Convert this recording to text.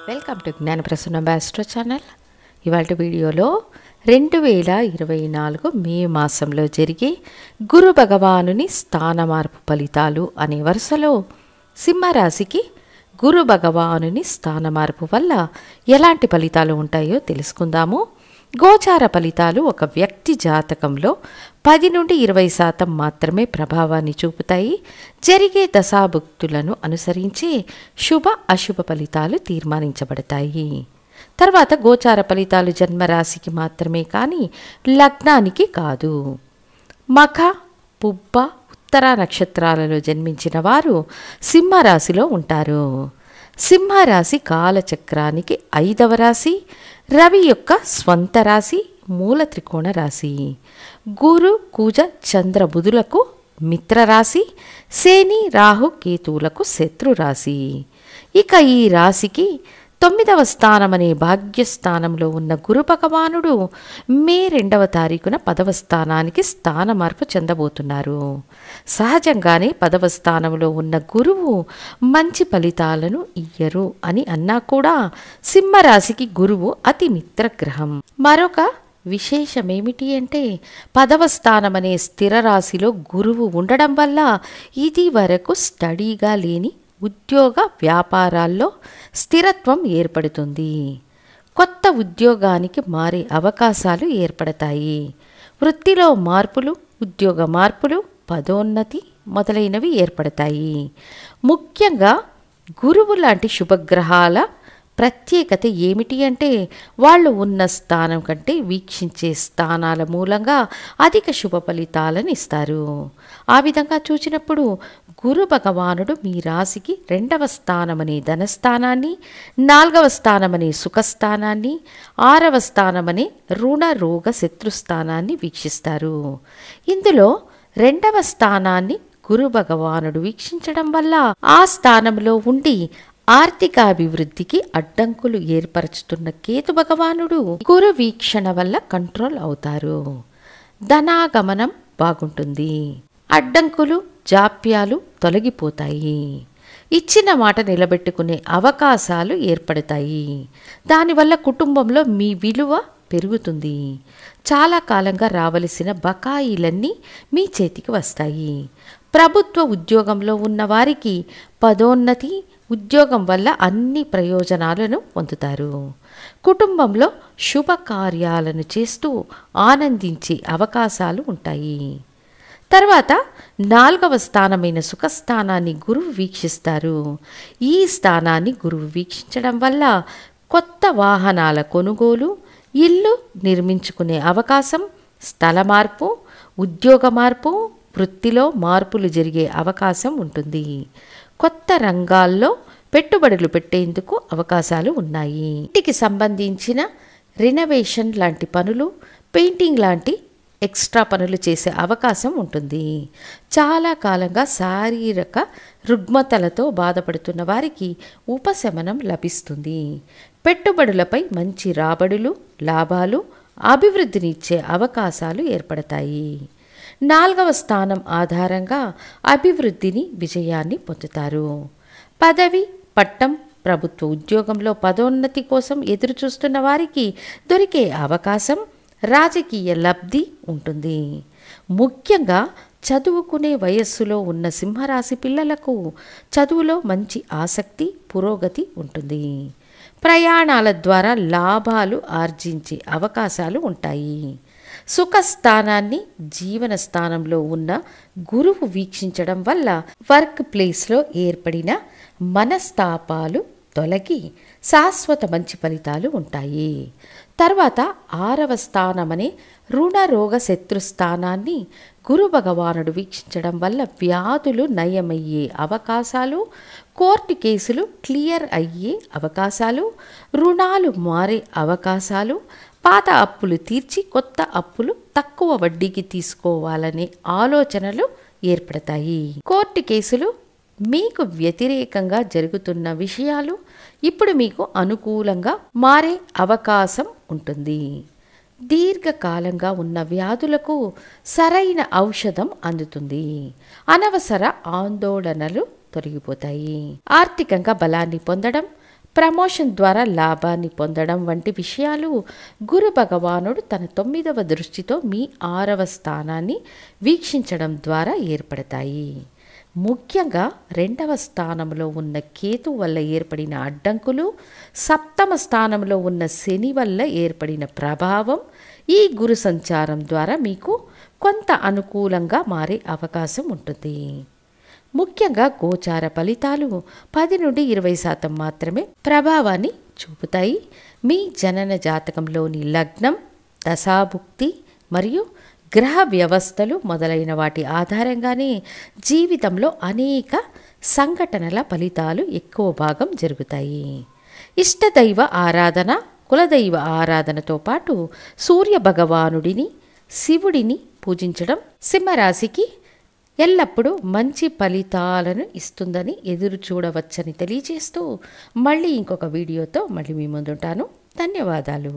Welcome to Gnanaprasanna astro channel. ఇవాళ వీడియోలో 2024 మే మాసంలో జరిగే గురు భగవానుని స్థాన మార్పు ఫలితాలు అనే వరుసలో సింహరాశికి గురు భగవానుని స్థాన మార్పు వల్ల ఎలాంటి ఫలితాలు ఉంటాయో తెలుసుకుందాము. గోచార ఫలితాలు ఒక వ్యక్తి జాతకంలో 10 నుండి 20% మాత్రమే ప్రభావాన్ని చూపుతాయి. జరిగే దశాభుక్తులను అనుసరించి శుభ అశుభ ఫలితాలు తీర్మానించబడతాయి. తర్వాత గోచార ఫలితాలు జన్మరాశికి మాత్రమే కానీ లగ్నానికి కాదు. మఖ, పుబ్బ, ఉత్తర నక్షత్రాలలో జన్మించిన వారు సింహరాశిలో ఉంటారు. సింహరాశి కాలచక్రానికి 5వ రాశి, రవి యొక్క స్వంత రాశి, మూల త్రికోణ రాశి. గురు, కుజ, చంద్ర, బుధులకు మిత్రరాశి, శని, రాహు, కేతువులకు శత్రు రాశి. ఇక ఈ రాశికి 9వ స్థానం అనే భాగ్యస్థానంలో ఉన్న గురు భగవానుడు మే 2వ తారీఖున 10వ స్థానానికి స్థాన మార్పు చెందబోతున్నారు. సహజంగానే 10వ స్థానంలో ఉన్న గురువు మంచి ఫలితాలను ఇయ్యరు అని అన్నా కూడా సింహరాశికి గురువు అతి మిత్రగ్రహం. మరొక విశేషమేమిటి అంటే 10వ స్థానం అనే స్థిర రాశిలో గురువు ఉండడం వల్ల ఇది వరకు స్టడీగా లేని ఉద్యోగ వ్యాపారాల్లో స్థిరత్వం ఏర్పడుతుంది. కొత్త ఉద్యోగానికి మారే అవకాశాలు ఏర్పడతాయి. వృత్తిలో మార్పులు, ఉద్యోగ మార్పులు, పదోన్నతి మొదలైనవి ఏర్పడతాయి. ముఖ్యంగా గురువు లాంటి శుభగ్రహాల ప్రత్యేకత ఏమిటి అంటే వాళ్ళు ఉన్న స్థానం కంటే వీక్షించే స్థానాల మూలంగా అధిక శుభ ఫలితాలను ఇస్తారు. ఆ విధంగా చూసినప్పుడు గురు భగవానుడు మీ రాశికి 2వ స్థానమనే ధనస్థానాన్ని, 4వ స్థానమనే సుఖస్థానాన్ని, 6వ స్థానమనే రుణ రోగ శత్రుస్థానాన్ని వీక్షిస్తారు. ఇందులో 2వ స్థానాన్ని గురు భగవానుడు వీక్షించడం వల్ల ఆ స్థానంలో ఉండి ఆర్థికాభివృద్ధికి అడ్డంకులు ఏర్పరచుతున్న కేతు భగవానుడు గురు వీక్షణ వల్ల కంట్రోల్ అవుతారు. ధనాగమనం బాగుంటుంది. అడ్డంకులు, జాప్యాలు తొలగిపోతాయి. ఇచ్చిన మాట నిలబెట్టుకునే అవకాశాలు ఏర్పడతాయి. దానివల్ల కుటుంబంలో మీ విలువ పెరుగుతుంది. చాలా కాలంగా రావలసిన బకాయిలన్నీ మీ చేతికి వస్తాయి. ప్రభుత్వ ఉద్యోగంలో ఉన్న వారికి పదోన్నతి, ఉద్యోగం వల్ల అన్ని ప్రయోజనాలను పొందుతారు. కుటుంబంలో శుభకార్యాలను చేస్తూ ఆనందించే అవకాశాలు ఉంటాయి. తర్వాత 4వ స్థానమైన సుఖస్థానాన్ని గురువు వీక్షిస్తారు. ఈ స్థానాన్ని గురువు వీక్షించడం వల్ల కొత్త వాహనాల కొనుగోలు, ఇల్లు నిర్మించుకునే అవకాశం, స్థల మార్పు, ఉద్యోగ మార్పు, వృత్తిలో మార్పులు జరిగే అవకాశం ఉంటుంది. కొత్త రంగాల్లో పెట్టుబడులు పెట్టేందుకు అవకాశాలు ఉన్నాయి. ఇంటికి సంబంధించిన రినోవేషన్ లాంటి పనులు, పెయింటింగ్ లాంటి ఎక్స్ట్రా పనులు చేసే అవకాశం ఉంటుంది. చాలా కాలంగా శారీరక రుగ్మతలతో బాధపడుతున్న వారికి ఉపశమనం లభిస్తుంది. పెట్టుబడులపై మంచి రాబడులు, లాభాలు, అభివృద్ధినిచ్చే అవకాశాలు ఏర్పడతాయి. 4వ స్థానం ఆధారంగా అభివృద్ధిని, విజయాన్ని పొందుతారు. పదవి, పట్టం, ప్రభుత్వ ఉద్యోగంలో పదోన్నతి కోసం ఎదురుచూస్తున్న వారికి దొరికే అవకాశం, రాజకీయ లబ్ధి ఉంటుంది. ముఖ్యంగా చదువుకునే వయస్సులో ఉన్న సింహరాశి పిల్లలకు చదువులో మంచి ఆసక్తి, పురోగతి ఉంటుంది. ప్రయాణాల ద్వారా లాభాలు ఆర్జించే అవకాశాలు ఉంటాయి. సుఖస్థానాన్ని జీవన స్థానంలో ఉన్న గురువు వీక్షించడం వల్ల వర్క్ ప్లేస్లో ఏర్పడిన మనస్తాపాలు తొలగి శాశ్వత మంచి ఫలితాలు ఉంటాయి. తర్వాత 6వ స్థానమనే రుణ రోగ శత్రుస్థానాన్ని గురు భగవానుడు వీక్షించడం వల్ల వ్యాధులు నయమయ్యే అవకాశాలు, కోర్టు కేసులు క్లియర్ అయ్యే అవకాశాలు, రుణాలు మారే అవకాశాలు, పాత అప్పులు తీర్చి కొత్త అప్పులు తక్కువ వడ్డీకి తీసుకోవాలనే ఆలోచనలు ఏర్పడతాయి. కోర్టు కేసులు, మీకు వ్యతిరేకంగా జరుగుతున్న విషయాలు ఇప్పుడు మీకు అనుకూలంగా మారే అవకాశం ఉంటుంది. దీర్ఘకాలంగా ఉన్న వ్యాధులకు సరైన ఔషధం అందుతుంది. అనవసర ఆందోళనలు తొలగిపోతాయి. ఆర్థికంగా బలాన్ని పొందడం, ప్రమోషన్ ద్వారా లాభాన్ని పొందడం వంటి విషయాలు గురు భగవానుడు తన 9వ దృష్టితో మీ 6వ స్థానాన్ని వీక్షించడం ద్వారా ఏర్పడతాయి. ముఖ్యంగా 2వ స్థానంలో ఉన్న కేతు వల్ల ఏర్పడిన అడ్డంకులు, 7వ స్థానంలో ఉన్న శని వల్ల ఏర్పడిన ప్రభావం ఈ గురు సంచారం ద్వారా మీకు కొంత అనుకూలంగా మారే అవకాశం ఉంటుంది. ముఖ్యంగా గోచార ఫలితాలు 10 నుండి 20% మాత్రమే ప్రభావాన్ని చూపుతాయి. మీ జనన జాతకంలోని లగ్నం, దశాభుక్తి మరియు గ్రహ వ్యవస్థలు మొదలైన వాటి ఆధారంగానే జీవితంలో అనేక సంఘటనల ఫలితాలు ఎక్కువ భాగం జరుగుతాయి. ఇష్టదైవ ఆరాధన, కులదైవ ఆరాధనతో పాటు సూర్య భగవానుడిని, శివుడిని పూజించడం సింహరాశికి ఎల్లప్పుడూ మంచి ఫలితాలను ఇస్తుందని ఎదురు చూడవచ్చని తెలియజేస్తూ మళ్ళీ ఇంకొక వీడియోతో మళ్ళీ మీ ముందుంటాను. ధన్యవాదాలు.